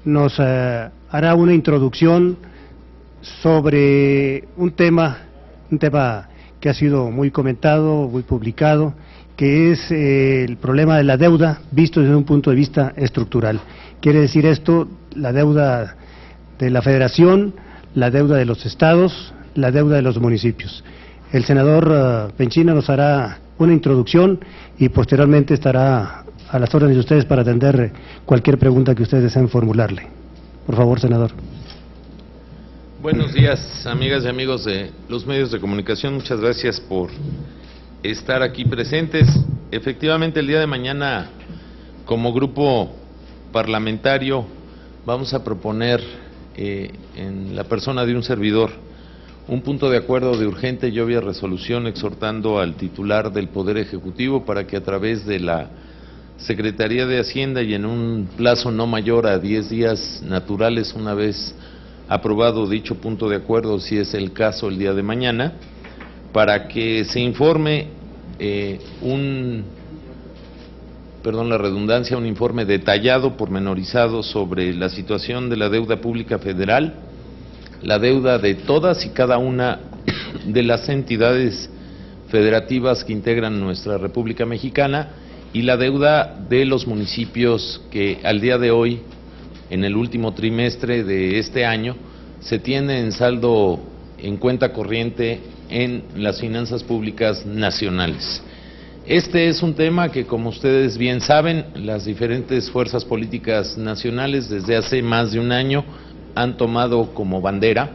nos hará una introducción sobre un tema que ha sido muy comentado, muy publicado, que es el problema de la deuda visto desde un punto de vista estructural. Quiere decir esto, la deuda de la Federación, la deuda de los estados, la deuda de los municipios. El senador Penchina nos hará una introducción y posteriormente estará a las órdenes de ustedes para atender cualquier pregunta que ustedes deseen formularle. Por favor, senador. Buenos días, amigas y amigos de los medios de comunicación. Muchas gracias por estar aquí presentes. Efectivamente, el día de mañana, como grupo parlamentario, vamos a proponer en la persona de un servidor un punto de acuerdo de urgente y obvia resolución exhortando al titular del Poder Ejecutivo para que a través de la Secretaría de Hacienda y en un plazo no mayor a 10 días naturales, una vez aprobado dicho punto de acuerdo, si es el caso el día de mañana, para que se informe perdón la redundancia, un informe detallado, pormenorizado sobre la situación de la deuda pública federal, la deuda de todas y cada una de las entidades federativas que integran nuestra República Mexicana y la deuda de los municipios que al día de hoy, en el último trimestre de este año, se tiene en saldo en cuenta corriente en las finanzas públicas nacionales. Este es un tema que, como ustedes bien saben, las diferentes fuerzas políticas nacionales desde hace más de un año han tomado como bandera.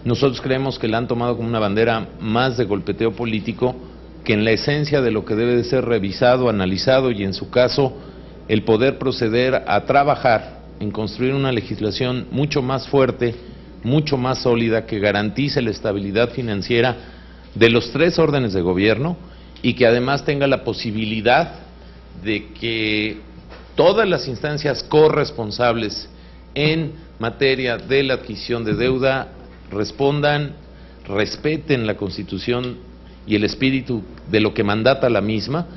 Nosotros creemos que la han tomado como una bandera más de golpeteo político que en la esencia de lo que debe de ser revisado, analizado y en su caso el poder proceder a trabajar en construir una legislación mucho más fuerte, mucho más sólida, que garantice la estabilidad financiera de los tres órdenes de gobierno y que además tenga la posibilidad de que todas las instancias corresponsables en materia de la adquisición de deuda respondan, respeten la Constitución y el espíritu de lo que mandata la misma,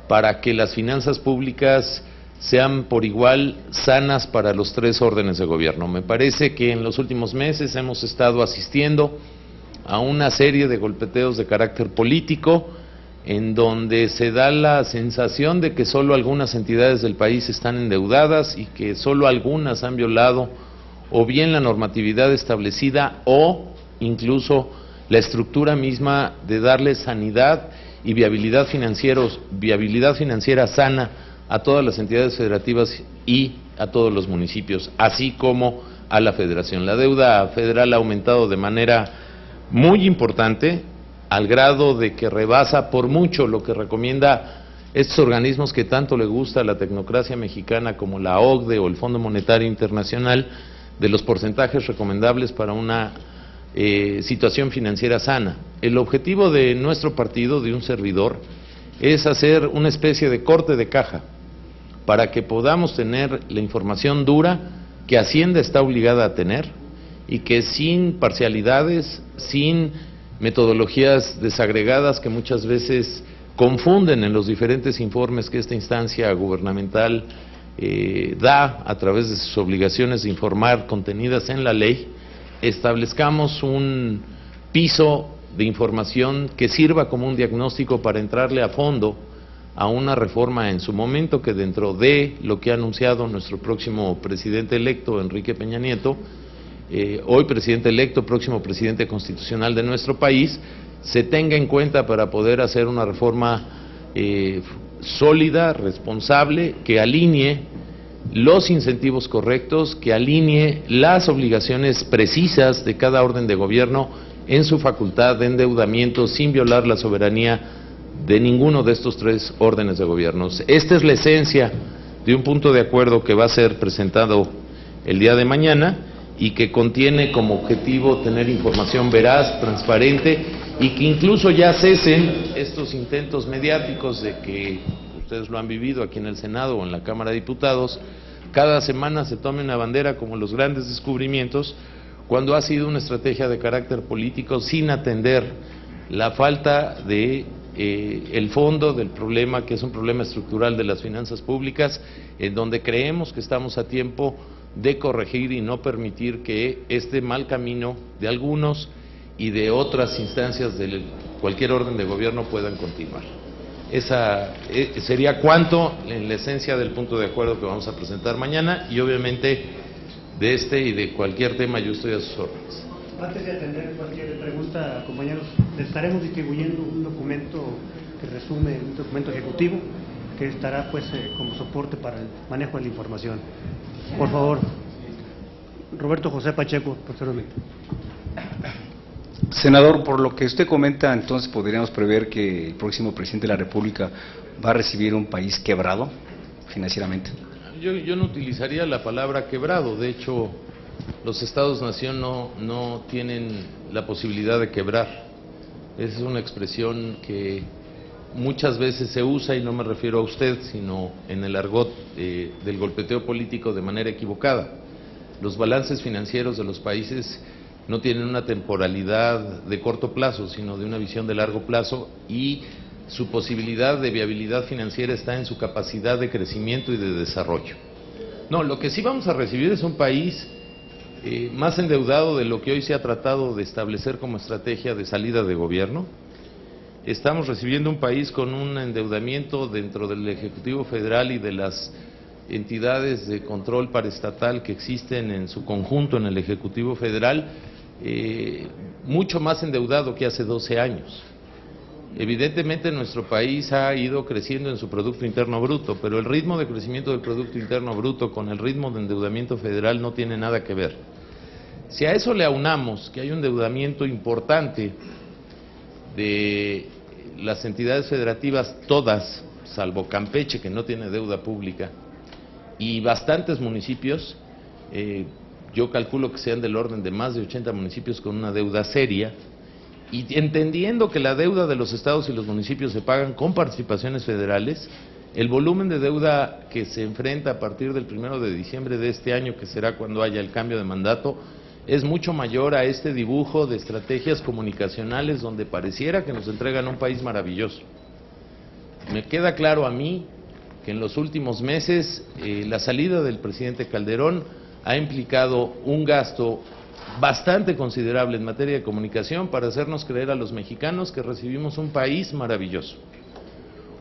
para que las finanzas públicas sean por igual sanas para los tres órdenes de gobierno. Me parece que en los últimos meses hemos estado asistiendo a una serie de golpeteos de carácter político, en donde se da la sensación de que solo algunas entidades del país están endeudadas y que solo algunas han violado o bien la normatividad establecida o incluso la estructura misma de darle sanidad y viabilidad financiera sana a todas las entidades federativas y a todos los municipios, así como a la Federación. La deuda federal ha aumentado de manera muy importante, al grado de que rebasa por mucho lo que recomienda estos organismos que tanto le gusta a la tecnocracia mexicana, como la OCDE o el Fondo Monetario Internacional, de los porcentajes recomendables para una situación financiera sana. El objetivo de nuestro partido, de un servidor, es hacer una especie de corte de caja para que podamos tener la información dura que Hacienda está obligada a tener y que sin parcialidades, sin metodologías desagregadas que muchas veces confunden en los diferentes informes que esta instancia gubernamental da a través de sus obligaciones de informar contenidas en la ley, establezcamos un piso de información que sirva como un diagnóstico para entrarle a fondo a una reforma en su momento, que dentro de lo que ha anunciado nuestro próximo presidente electo, Enrique Peña Nieto, hoy presidente electo, próximo presidente constitucional de nuestro país, se tenga en cuenta para poder hacer una reforma sólida, responsable, que alinee los incentivos correctos, que alinee las obligaciones precisas de cada orden de gobierno en su facultad de endeudamiento, sin violar la soberanía de ninguno de estos tres órdenes de gobierno. Esta es la esencia de un punto de acuerdo que va a ser presentado el día de mañana y que contiene como objetivo tener información veraz, transparente, y que incluso ya cesen estos intentos mediáticos de que ustedes lo han vivido aquí en el Senado o en la Cámara de Diputados, cada semana se tome una bandera como los grandes descubrimientos, cuando ha sido una estrategia de carácter político sin atender la falta de el fondo del problema, que es un problema estructural de las finanzas públicas, en donde creemos que estamos a tiempo de corregir y no permitir que este mal camino de algunos y de otras instancias de cualquier orden de gobierno puedan continuar. Esa sería cuanto en la esencia del punto de acuerdo que vamos a presentar mañana, y obviamente de este y de cualquier tema yo estoy a sus órdenes. Antes de atender cualquier pregunta, compañeros, les estaremos distribuyendo un documento que resume, un documento ejecutivo que estará pues como soporte para el manejo de la información. Por favor, Roberto José Pacheco, posteriormente. Senador, por lo que usted comenta, entonces podríamos prever que el próximo presidente de la República va a recibir un país quebrado financieramente. Yo no utilizaría la palabra quebrado. De hecho, los estados-nación no tienen la posibilidad de quebrar. Esa es una expresión que muchas veces se usa, y no me refiero a usted, sino en el argot del golpeteo político de manera equivocada. Los balances financieros de los países no tienen una temporalidad de corto plazo, sino de una visión de largo plazo, y su posibilidad de viabilidad financiera está en su capacidad de crecimiento y de desarrollo. No, lo que sí vamos a recibir es un país más endeudado de lo que hoy se ha tratado de establecer como estrategia de salida de gobierno. Estamos recibiendo un país con un endeudamiento dentro del Ejecutivo Federal y de las entidades de control paraestatal que existen en su conjunto en el Ejecutivo Federal, mucho más endeudado que hace 12 años. Evidentemente nuestro país ha ido creciendo en su Producto Interno Bruto, pero el ritmo de crecimiento del Producto Interno Bruto con el ritmo de endeudamiento federal no tiene nada que ver. Si a eso le aunamos que hay un endeudamiento importante de las entidades federativas, todas, salvo Campeche, que no tiene deuda pública, y bastantes municipios, yo calculo que sean del orden de más de 80 municipios con una deuda seria, y entendiendo que la deuda de los estados y los municipios se pagan con participaciones federales, el volumen de deuda que se enfrenta a partir del 1 de diciembre de este año, que será cuando haya el cambio de mandato, es mucho mayor a este dibujo de estrategias comunicacionales donde pareciera que nos entregan un país maravilloso. Me queda claro a mí que en los últimos meses la salida del presidente Calderón ha implicado un gasto bastante considerable en materia de comunicación para hacernos creer a los mexicanos que recibimos un país maravilloso.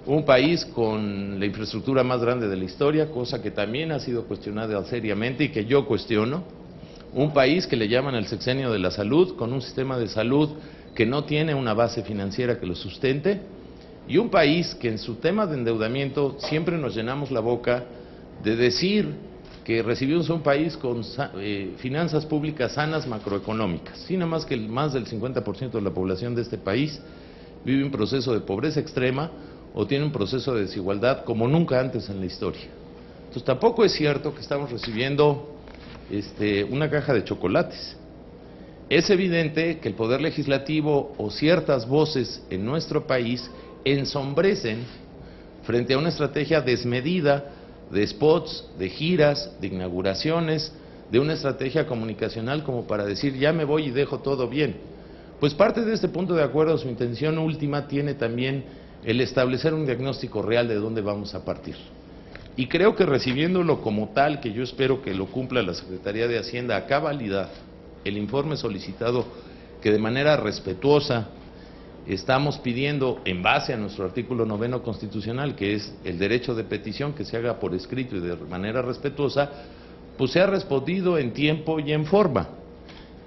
Un país con la infraestructura más grande de la historia, cosa que también ha sido cuestionada seriamente y que yo cuestiono. Un país que le llaman el sexenio de la salud, con un sistema de salud que no tiene una base financiera que lo sustente, y un país que en su tema de endeudamiento siempre nos llenamos la boca de decir que recibimos un país con finanzas públicas sanas macroeconómicas, sin nada más que más del 50% de la población de este país vive un proceso de pobreza extrema o tiene un proceso de desigualdad como nunca antes en la historia. Entonces tampoco es cierto que estamos recibiendo una caja de chocolates. Es evidente que el Poder Legislativo o ciertas voces en nuestro país ensombrecen frente a una estrategia desmedida de spots, de giras, de inauguraciones, de una estrategia comunicacional como para decir ya me voy y dejo todo bien. Pues parte de este punto de acuerdo, su intención última tiene también el establecer un diagnóstico real de dónde vamos a partir. Y creo que recibiéndolo como tal, que yo espero que lo cumpla la Secretaría de Hacienda a cabalidad, el informe solicitado que de manera respetuosa estamos pidiendo en base a nuestro artículo 9 constitucional, que es el derecho de petición que se haga por escrito y de manera respetuosa, pues se ha respondido en tiempo y en forma.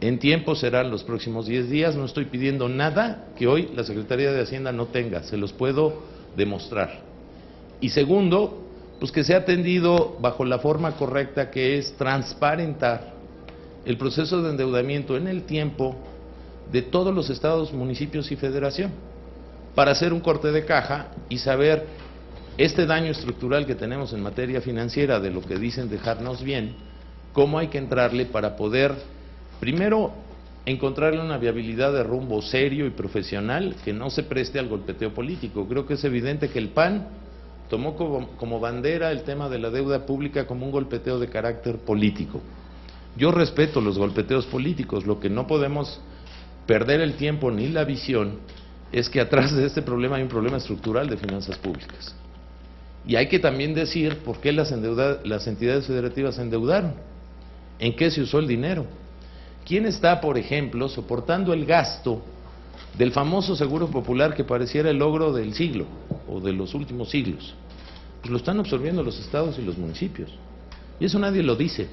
En tiempo serán los próximos 10 días, no estoy pidiendo nada que hoy la Secretaría de Hacienda no tenga, se los puedo demostrar. Y segundo, pues que se ha atendido bajo la forma correcta, que es transparentar el proceso de endeudamiento en el tiempo de todos los estados, municipios y federación, para hacer un corte de caja y saber este daño estructural que tenemos en materia financiera, de lo que dicen dejarnos bien, cómo hay que entrarle para poder, primero, encontrarle una viabilidad de rumbo serio y profesional que no se preste al golpeteo político. Creo que es evidente que el PAN tomó como bandera el tema de la deuda pública como un golpeteo de carácter político. Yo respeto los golpeteos políticos, lo que no podemos perder el tiempo ni la visión es que atrás de este problema hay un problema estructural de finanzas públicas. Y hay que también decir por qué las entidades federativas se endeudaron. en qué se usó el dinero. ¿Quién está, por ejemplo, soportando el gasto del famoso seguro popular que pareciera el logro del siglo o de los últimos siglos? Pues lo están absorbiendo los estados y los municipios. Y eso nadie lo dice.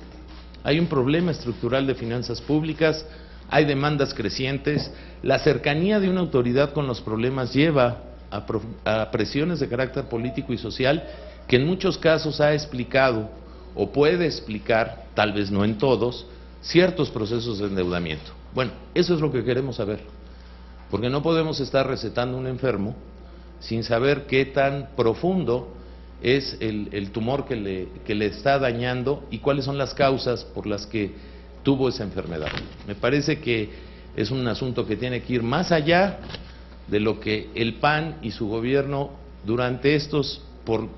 Hay un problema estructural de finanzas públicas, hay demandas crecientes, la cercanía de una autoridad con los problemas lleva a presiones de carácter político y social que en muchos casos ha explicado o puede explicar, tal vez no en todos, ciertos procesos de endeudamiento. Bueno, eso es lo que queremos saber, porque no podemos estar recetando un enfermo sin saber qué tan profundo es el tumor que le está dañando y cuáles son las causas por las que tuvo esa enfermedad. Me parece que es un asunto que tiene que ir más allá de lo que el PAN y su gobierno durante estos,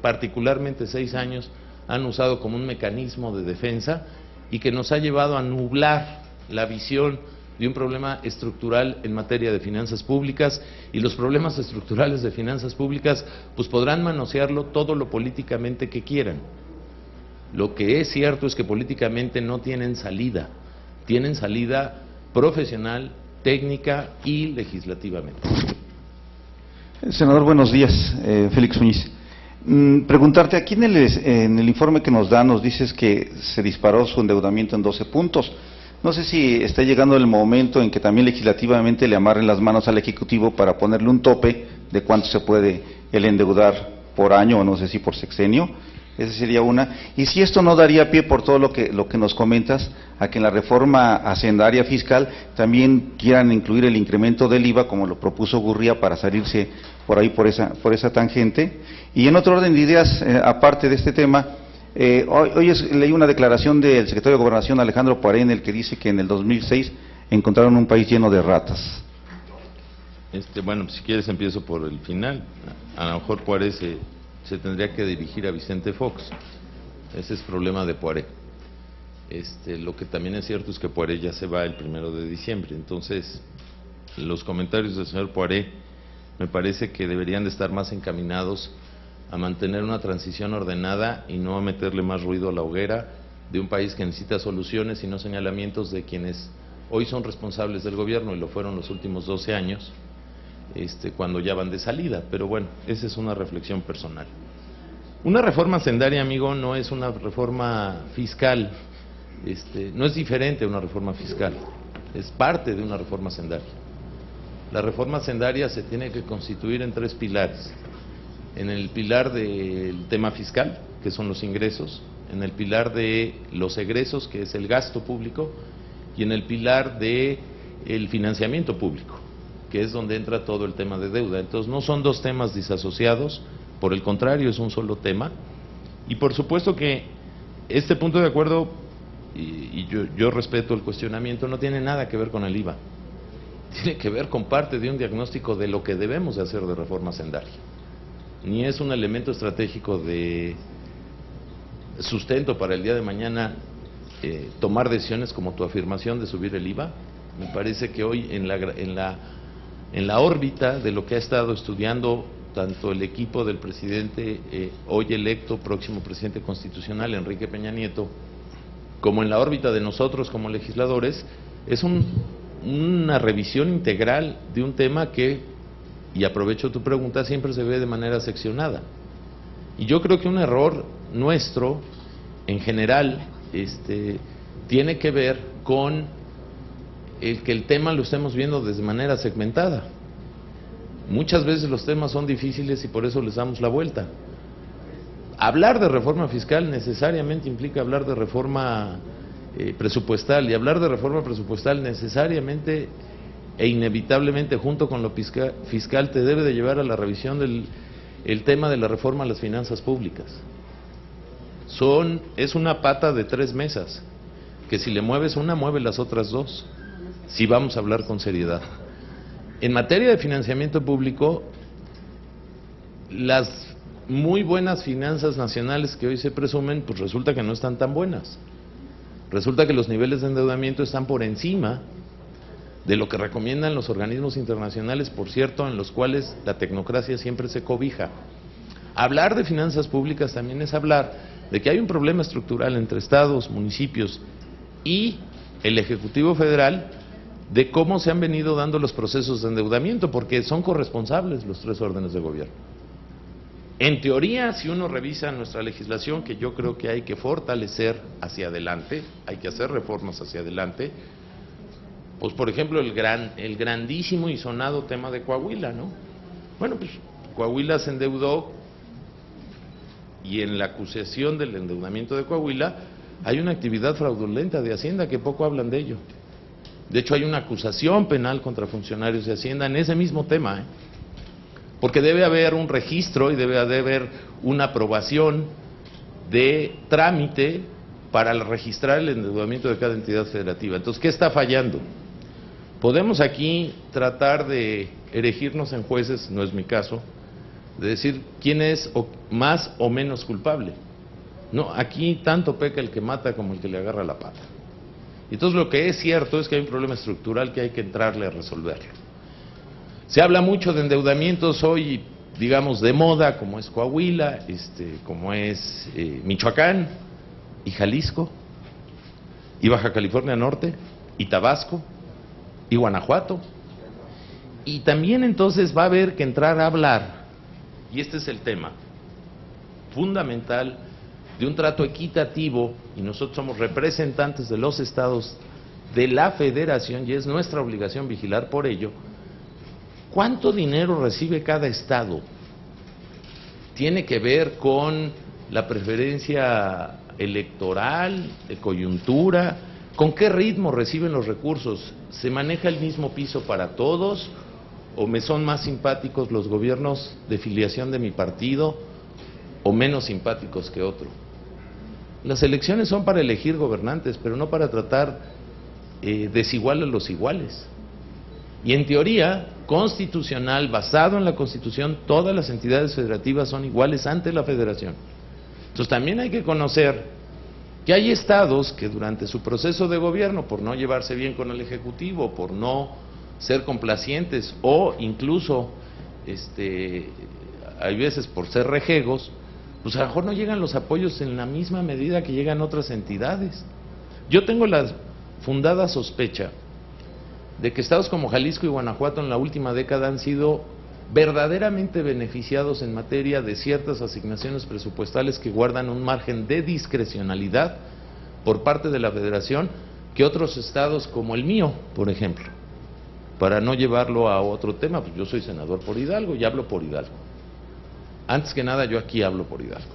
particularmente 6 años, han usado como un mecanismo de defensa y que nos ha llevado a nublar la visión de un problema estructural en materia de finanzas públicas, y los problemas estructurales de finanzas públicas pues podrán manosearlo todo lo políticamente que quieran. Lo que es cierto es que políticamente no tienen salida profesional, técnica y legislativamente. Senador, buenos días. Félix Muñiz. Preguntarte, aquí en el informe que nos da, nos dices que se disparó su endeudamiento en 12 puntos. No sé si está llegando el momento en que también legislativamente le amarren las manos al Ejecutivo para ponerle un tope de cuánto se puede el endeudar por año, o no sé si por sexenio. Esa sería una. Y si esto no daría pie, por todo lo que nos comentas, a que en la reforma hacendaria fiscal también quieran incluir el incremento del IVA, como lo propuso Gurría, para salirse por ahí por esa tangente. Y en otro orden de ideas, aparte de este tema, hoy leí una declaración del secretario de Gobernación, Alejandro Poiré, en el que dice que en el 2006 encontraron un país lleno de ratas. Bueno, si quieres empiezo por el final. A lo mejor Poiré se tendría que dirigir a Vicente Fox. Ese es problema de Poiré. Lo que también es cierto es que Poiré ya se va el 1 de diciembre. Entonces, los comentarios del señor Poiré me parece que deberían de estar más encaminados a mantener una transición ordenada y no a meterle más ruido a la hoguera de un país que necesita soluciones y no señalamientos de quienes hoy son responsables del gobierno y lo fueron los últimos 12 años, cuando ya van de salida. Pero bueno, esa es una reflexión personal. Una reforma hacendaria, amigo, no es una reforma fiscal, no es diferente a una reforma fiscal, es parte de una reforma hacendaria. La reforma hacendaria se tiene que constituir en 3 pilares. En el pilar del tema fiscal, que son los ingresos, en el pilar de los egresos, que es el gasto público, y en el pilar de el financiamiento público, que es donde entra todo el tema de deuda. Entonces no son 2 temas disasociados, por el contrario, es un solo tema. Y por supuesto que este punto de acuerdo, y yo respeto el cuestionamiento, no tiene nada que ver con el IVA. Tiene que ver con parte de un diagnóstico de lo que debemos de hacer de reforma hacendaria. Ni es un elemento estratégico de sustento para el día de mañana tomar decisiones como tu afirmación de subir el IVA. Me parece que hoy en la órbita de lo que ha estado estudiando tanto el equipo del presidente hoy electo, próximo presidente constitucional, Enrique Peña Nieto, como en la órbita de nosotros como legisladores, es una revisión integral de un tema que, y aprovecho tu pregunta, siempre se ve de manera seccionada. Y yo creo que un error nuestro, en general, tiene que ver con el que el tema lo estemos viendo de manera segmentada. Muchas veces los temas son difíciles y por eso les damos la vuelta. Hablar de reforma fiscal necesariamente implica hablar de reforma presupuestal, y hablar de reforma presupuestal necesariamente e inevitablemente junto con lo fiscal te debe de llevar a la revisión del tema de la reforma a las finanzas públicas. Es una pata de 3 mesas, que si le mueves una, mueve las otras 2, si vamos a hablar con seriedad. En materia de financiamiento público, las muy buenas finanzas nacionales que hoy se presumen, pues resulta que no están tan buenas. Resulta que los niveles de endeudamiento están por encima de lo que recomiendan los organismos internacionales, por cierto, en los cuales la tecnocracia siempre se cobija. Hablar de finanzas públicas también es hablar de que hay un problema estructural entre estados, municipios y el Ejecutivo Federal de cómo se han venido dando los procesos de endeudamiento, porque son corresponsables los tres órdenes de gobierno. En teoría, si uno revisa nuestra legislación, que yo creo que hay que fortalecer hacia adelante, hay que hacer reformas hacia adelante, pues por ejemplo el grandísimo y sonado tema de Coahuila, ¿no? Bueno, pues Coahuila se endeudó y en la acusación del endeudamiento de Coahuila hay una actividad fraudulenta de Hacienda que poco hablan de ello. De hecho hay una acusación penal contra funcionarios de Hacienda en ese mismo tema, ¿eh? Porque debe haber un registro y debe haber una aprobación de trámite para registrar el endeudamiento de cada entidad federativa. Entonces, ¿qué está fallando? Podemos aquí tratar de erigirnos en jueces, no es mi caso, de decir quién es más o menos culpable. No, aquí tanto peca el que mata como el que le agarra la pata. Entonces lo que es cierto es que hay un problema estructural que hay que entrarle a resolverlo. Se habla mucho de endeudamientos hoy, digamos, de moda, como es Coahuila, como es Michoacán y Jalisco, y Baja California Norte, y Tabasco, y Guanajuato. Y también entonces va a haber que entrar a hablar, y este es el tema fundamental, de un trato equitativo, y nosotros somos representantes de los estados de la federación, y es nuestra obligación vigilar por ello. ¿Cuánto dinero recibe cada estado? Tiene que ver con la preferencia electoral, de coyuntura, con qué ritmo reciben los recursos. ¿Se maneja el mismo piso para todos? ¿O me son más simpáticos los gobiernos de filiación de mi partido o menos simpáticos que otro? Las elecciones son para elegir gobernantes, pero no para tratar desigual a los iguales. Y en teoría constitucional, basado en la Constitución, todas las entidades federativas son iguales ante la Federación. Entonces también hay que conocer que hay estados que durante su proceso de gobierno, por no llevarse bien con el Ejecutivo, por no ser complacientes o incluso, hay veces por ser rejegos, pues a lo mejor no llegan los apoyos en la misma medida que llegan otras entidades. Yo tengo la fundada sospecha de que estados como Jalisco y Guanajuato en la última década han sido verdaderamente beneficiados en materia de ciertas asignaciones presupuestales que guardan un margen de discrecionalidad por parte de la Federación que otros estados como el mío, por ejemplo. Para no llevarlo a otro tema, pues yo soy senador por Hidalgo y hablo por Hidalgo. Antes que nada yo aquí hablo por Hidalgo.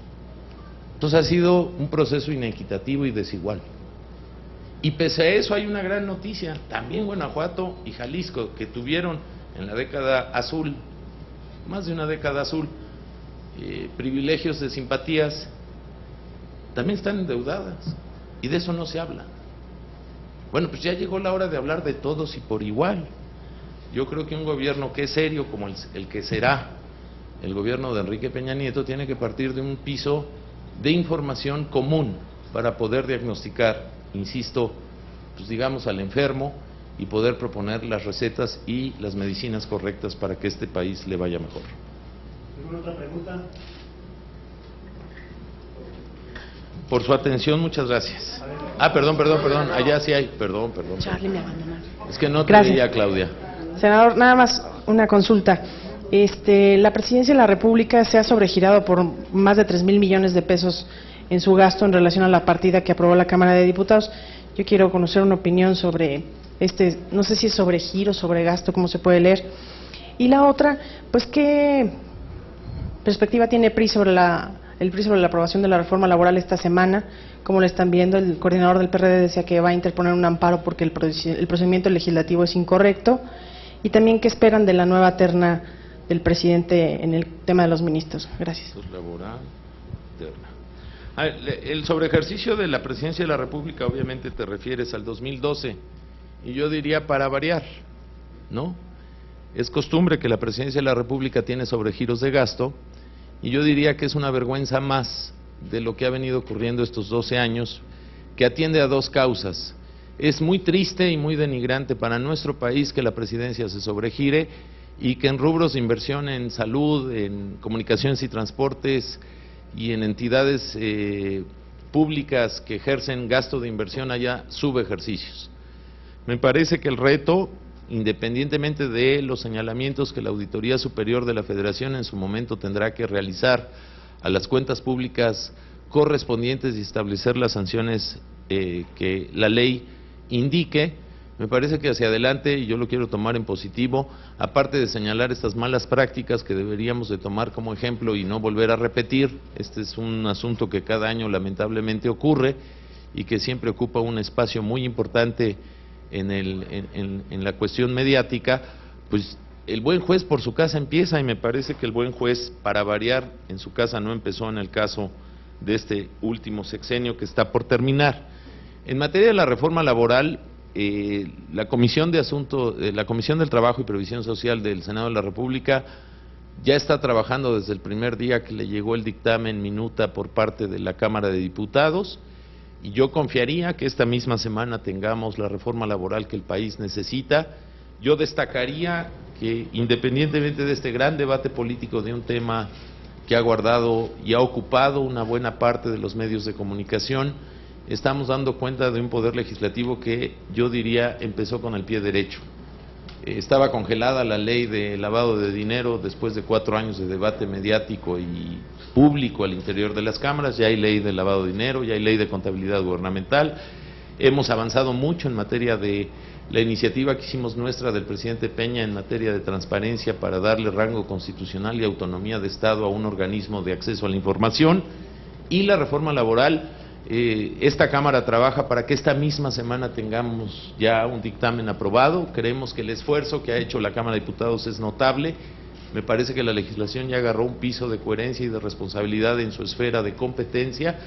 Entonces ha sido un proceso inequitativo y desigual. Y pese a eso hay una gran noticia, también Guanajuato y Jalisco, que tuvieron en la década azul, más de una década azul, privilegios de simpatías, también están endeudadas, y de eso no se habla. Bueno, pues ya llegó la hora de hablar de todos y por igual. Yo creo que un gobierno que es serio, como el que será el gobierno de Enrique Peña Nieto, tiene que partir de un piso de información común para poder diagnosticar, insisto, pues digamos al enfermo y poder proponer las recetas y las medicinas correctas para que este país le vaya mejor. ¿Alguna otra pregunta? Por su atención, muchas gracias. Perdón, allá sí hay, perdón. Charlie me abandonó. Es que no te Gracias. veía, Claudia. Senador, nada más una consulta. La Presidencia de la República se ha sobregirado por más de 3,000 millones de pesos en su gasto en relación a la partida que aprobó la Cámara de Diputados. Yo quiero conocer una opinión sobre no sé si es sobregiro, sobregasto, cómo se puede leer. Y la otra, pues qué perspectiva tiene el PRI sobre la aprobación de la reforma laboral esta semana. ¿Cómo lo están viendo? El coordinador del PRD decía que va a interponer un amparo porque el procedimiento legislativo es incorrecto. Y también qué esperan de la nueva terna del presidente en el tema de los ministros. Gracias. Laboral, terna. El sobreejercicio de la Presidencia de la República, obviamente te refieres al 2012, y yo diría para variar, ¿no? Es costumbre que la Presidencia de la República tiene sobregiros de gasto, y yo diría que es una vergüenza más de lo que ha venido ocurriendo estos 12 años, que atiende a dos causas. Es muy triste y muy denigrante para nuestro país que la Presidencia se sobregire y que en rubros de inversión en salud, en comunicaciones y transportes, y en entidades públicas que ejercen gasto de inversión haya subejercicios. Me parece que el reto, independientemente de los señalamientos que la Auditoría Superior de la Federación en su momento tendrá que realizar a las cuentas públicas correspondientes y establecer las sanciones que la ley indique, me parece que hacia adelante, y yo lo quiero tomar en positivo, aparte de señalar estas malas prácticas que deberíamos de tomar como ejemplo y no volver a repetir, este es un asunto que cada año lamentablemente ocurre y que siempre ocupa un espacio muy importante en la cuestión mediática, pues el buen juez por su casa empieza, y me parece que el buen juez, para variar, en su casa no empezó en el caso de este último sexenio que está por terminar. En materia de la reforma laboral, la Comisión del Trabajo y Previsión Social del Senado de la República ya está trabajando desde el primer día que le llegó el dictamen minuta por parte de la Cámara de Diputados, y yo confiaría que esta misma semana tengamos la reforma laboral que el país necesita. Yo destacaría que, independientemente de este gran debate político de un tema que ha guardado y ha ocupado una buena parte de los medios de comunicación, estamos dando cuenta de un poder legislativo que yo diría empezó con el pie derecho. Estaba congelada la ley de lavado de dinero después de 4 años de debate mediático y público al interior de las cámaras. Ya hay ley de lavado de dinero, ya hay ley de contabilidad gubernamental. Hemos avanzado mucho en materia de la iniciativa que hicimos nuestra del presidente Peña en materia de transparencia para darle rango constitucional y autonomía de Estado a un organismo de acceso a la información. Y la reforma laboral, esta Cámara trabaja para que esta misma semana tengamos ya un dictamen aprobado. Creemos que el esfuerzo que ha hecho la Cámara de Diputados es notable. Me parece que la legislación ya agarró un piso de coherencia y de responsabilidad en su esfera de competencia,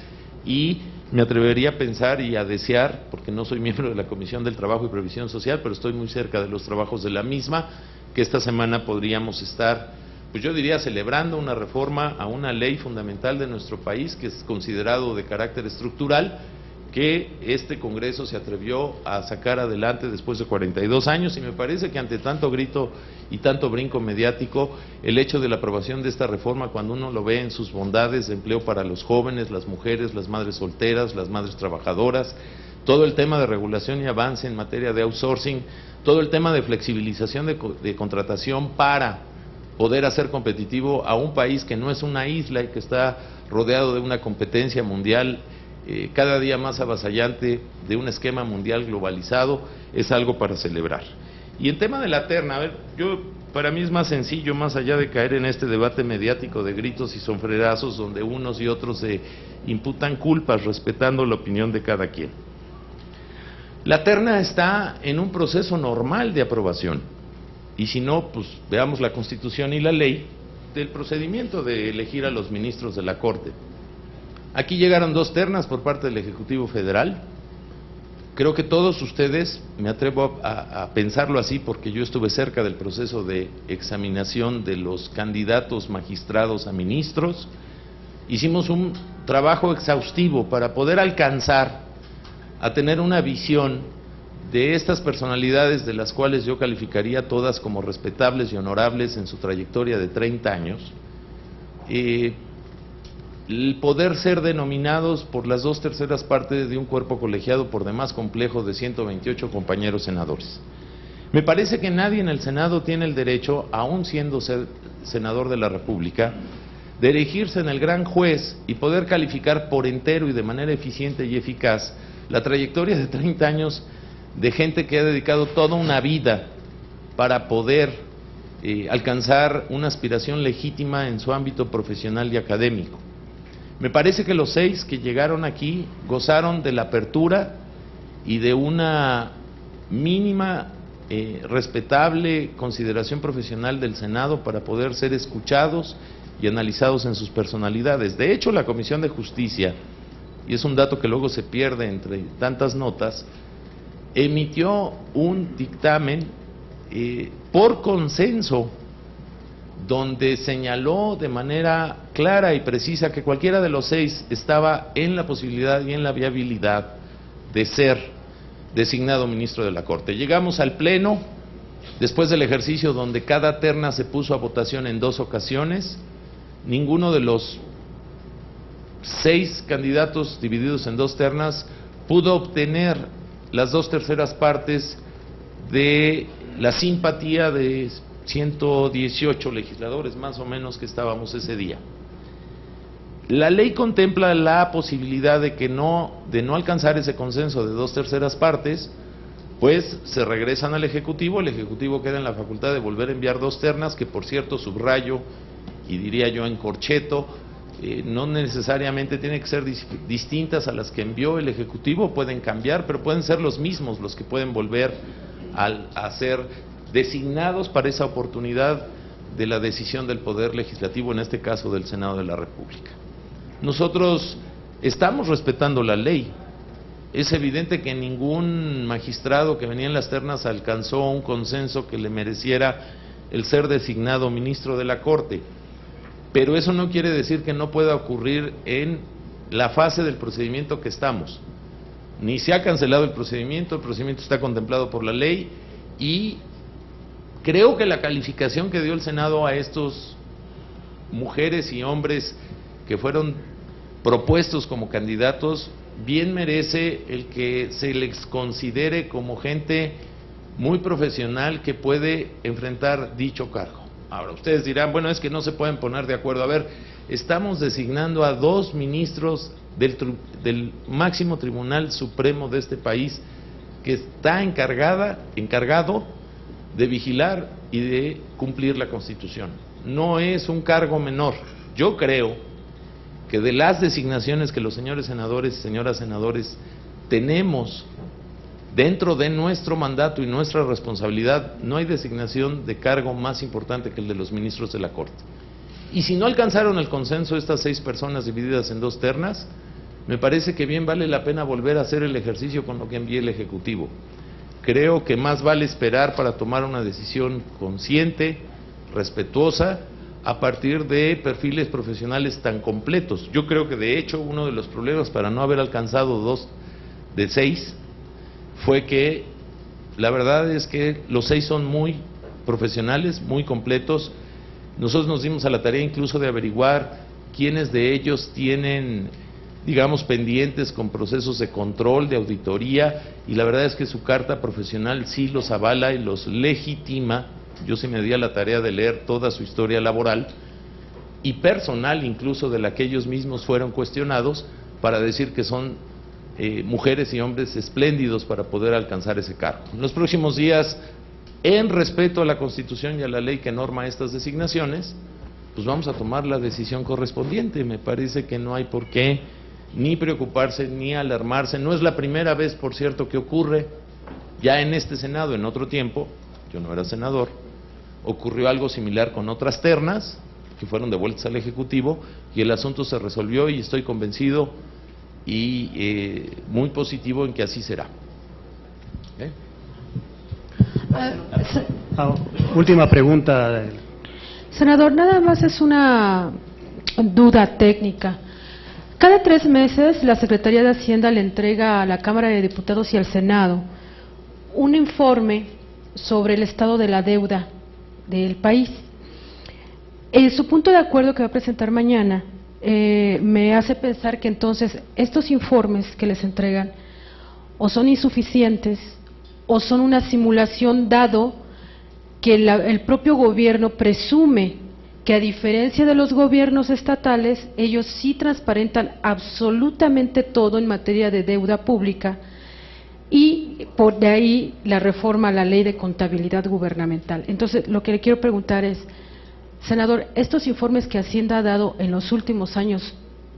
y me atrevería a pensar y a desear, porque no soy miembro de la Comisión del Trabajo y Previsión Social, pero estoy muy cerca de los trabajos de la misma, que esta semana podríamos estar, pues yo diría, celebrando una reforma a una ley fundamental de nuestro país, que es considerado de carácter estructural, que este Congreso se atrevió a sacar adelante después de 42 años, y me parece que ante tanto grito y tanto brinco mediático, el hecho de la aprobación de esta reforma, cuando uno lo ve en sus bondades de empleo para los jóvenes, las mujeres, las madres solteras, las madres trabajadoras, todo el tema de regulación y avance en materia de outsourcing, todo el tema de flexibilización de contratación para poder hacer competitivo a un país que no es una isla y que está rodeado de una competencia mundial cada día más avasallante, de un esquema mundial globalizado, es algo para celebrar. Y en tema de la terna, a ver, para mí es más sencillo, más allá de caer en este debate mediático de gritos y sombrerazos donde unos y otros se imputan culpas respetando la opinión de cada quien. La terna está en un proceso normal de aprobación, y si no, pues veamos la Constitución y la ley del procedimiento de elegir a los ministros de la Corte. Aquí llegaron 2 ternas por parte del Ejecutivo Federal. Creo que todos ustedes, me atrevo a pensarlo así porque yo estuve cerca del proceso de examinación de los candidatos magistrados a ministros, hicimos un trabajo exhaustivo para poder alcanzar a tener una visión de estas personalidades, de las cuales yo calificaría todas como respetables y honorables en su trayectoria de 30 años, el poder ser denominados por las 2/3 partes de un cuerpo colegiado por demás complejo de 128 compañeros senadores. Me parece que nadie en el Senado tiene el derecho, aún siendo senador de la República, de erigirse en el gran juez y poder calificar por entero y de manera eficiente y eficaz la trayectoria de 30 años de gente que ha dedicado toda una vida para poder alcanzar una aspiración legítima en su ámbito profesional y académico. Me parece que los 6 que llegaron aquí gozaron de la apertura y de una mínima, respetable consideración profesional del Senado para poder ser escuchados y analizados en sus personalidades. De hecho, la Comisión de Justicia, y es un dato que luego se pierde entre tantas notas, emitió un dictamen por consenso, donde señaló de manera clara y precisa que cualquiera de los 6 estaba en la posibilidad y en la viabilidad de ser designado ministro de la Corte. Llegamos al Pleno, después del ejercicio donde cada terna se puso a votación en 2 ocasiones, ninguno de los 6 candidatos divididos en 2 ternas, pudo obtener las 2/3 partes de la simpatía de 118 legisladores, más o menos, que estábamos ese día. La ley contempla la posibilidad de que de no alcanzar ese consenso de 2/3 partes, pues se regresan al Ejecutivo, el Ejecutivo queda en la facultad de volver a enviar 2 ternas, que por cierto subrayo y diría yo en corcheto, no necesariamente tienen que ser distintas a las que envió el Ejecutivo, pueden cambiar, pero pueden ser los mismos los que pueden volver a ser designados para esa oportunidad de la decisión del Poder Legislativo, en este caso del Senado de la República. Nosotros estamos respetando la ley. Es evidente que ningún magistrado que venía en las ternas alcanzó un consenso que le mereciera el ser designado ministro de la Corte, pero eso no quiere decir que no pueda ocurrir en la fase del procedimiento que estamos. Ni se ha cancelado el procedimiento está contemplado por la ley, y creo que la calificación que dio el Senado a estos mujeres y hombres que fueron propuestos como candidatos bien merece el que se les considere como gente muy profesional que puede enfrentar dicho cargo. Ahora, ustedes dirán, bueno, es que no se pueden poner de acuerdo. A ver, estamos designando a 2 ministros del máximo Tribunal Supremo de este país, que está encargado de vigilar y de cumplir la Constitución. No es un cargo menor. Yo creo que de las designaciones que los señores senadores y señoras senadores tenemos dentro de nuestro mandato y nuestra responsabilidad, no hay designación de cargo más importante que el de los ministros de la Corte. Y si no alcanzaron el consenso estas 6 personas divididas en 2 ternas, me parece que bien vale la pena volver a hacer el ejercicio con lo que envíe el Ejecutivo. Creo que más vale esperar para tomar una decisión consciente, respetuosa, a partir de perfiles profesionales tan completos. Yo creo que de hecho uno de los problemas para no haber alcanzado 2 de 6 fue que la verdad es que los 6 son muy profesionales, muy completos. Nosotros nos dimos a la tarea incluso de averiguar quiénes de ellos tienen, digamos, pendientes con procesos de control, de auditoría, y la verdad es que su carta profesional sí los avala y los legitima. Yo sí me di a la tarea de leer toda su historia laboral y personal, incluso de la que ellos mismos fueron cuestionados, para decir que son mujeres y hombres espléndidos para poder alcanzar ese cargo. En los próximos días, en respeto a la Constitución y a la ley que norma estas designaciones, pues vamos a tomar la decisión correspondiente. Me parece que no hay por qué ni preocuparse ni alarmarse. No es la primera vez, por cierto, que ocurre. Ya en este Senado, en otro tiempo, yo no era senador, ocurrió algo similar con otras ternas que fueron devueltas al Ejecutivo y el asunto se resolvió, y estoy convencido y muy positivo en que así será. Última pregunta. Senador, nada más es una duda técnica. Cada 3 meses la Secretaría de Hacienda le entrega a la Cámara de Diputados y al Senado un informe sobre el estado de la deuda del país. Su punto de acuerdo que va a presentar mañana me hace pensar que entonces estos informes que les entregan o son insuficientes o son una simulación, dado que el propio gobierno presume que, a diferencia de los gobiernos estatales, ellos sí transparentan absolutamente todo en materia de deuda pública, y por de ahí la reforma a la Ley de Contabilidad Gubernamental. Entonces, lo que le quiero preguntar es, senador, ¿estos informes que Hacienda ha dado en los últimos años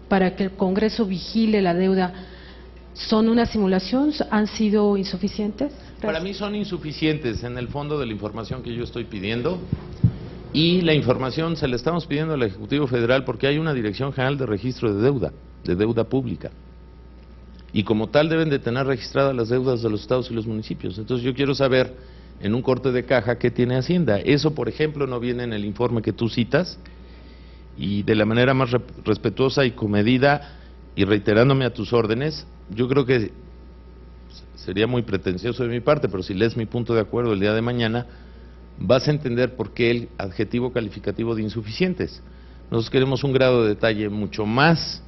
para que el Congreso vigile la deuda son una simulación? ¿Han sido insuficientes? Gracias. Para mí son insuficientes en el fondo de la información que yo estoy pidiendo, y la información se la estamos pidiendo al Ejecutivo Federal porque hay una Dirección General de Registro de deuda pública, y como tal deben de tener registradas las deudas de los estados y los municipios. Entonces yo quiero saber, en un corte de caja, qué tiene Hacienda. Eso, por ejemplo, no viene en el informe que tú citas, y de la manera más respetuosa y comedida, y reiterándome a tus órdenes, yo creo que sería muy pretencioso de mi parte, pero si lees mi punto de acuerdo el día de mañana, vas a entender por qué el adjetivo calificativo de insuficientes. Nosotros queremos un grado de detalle mucho más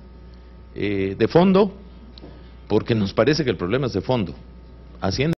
de fondo, porque nos parece que el problema es de fondo. Hacienda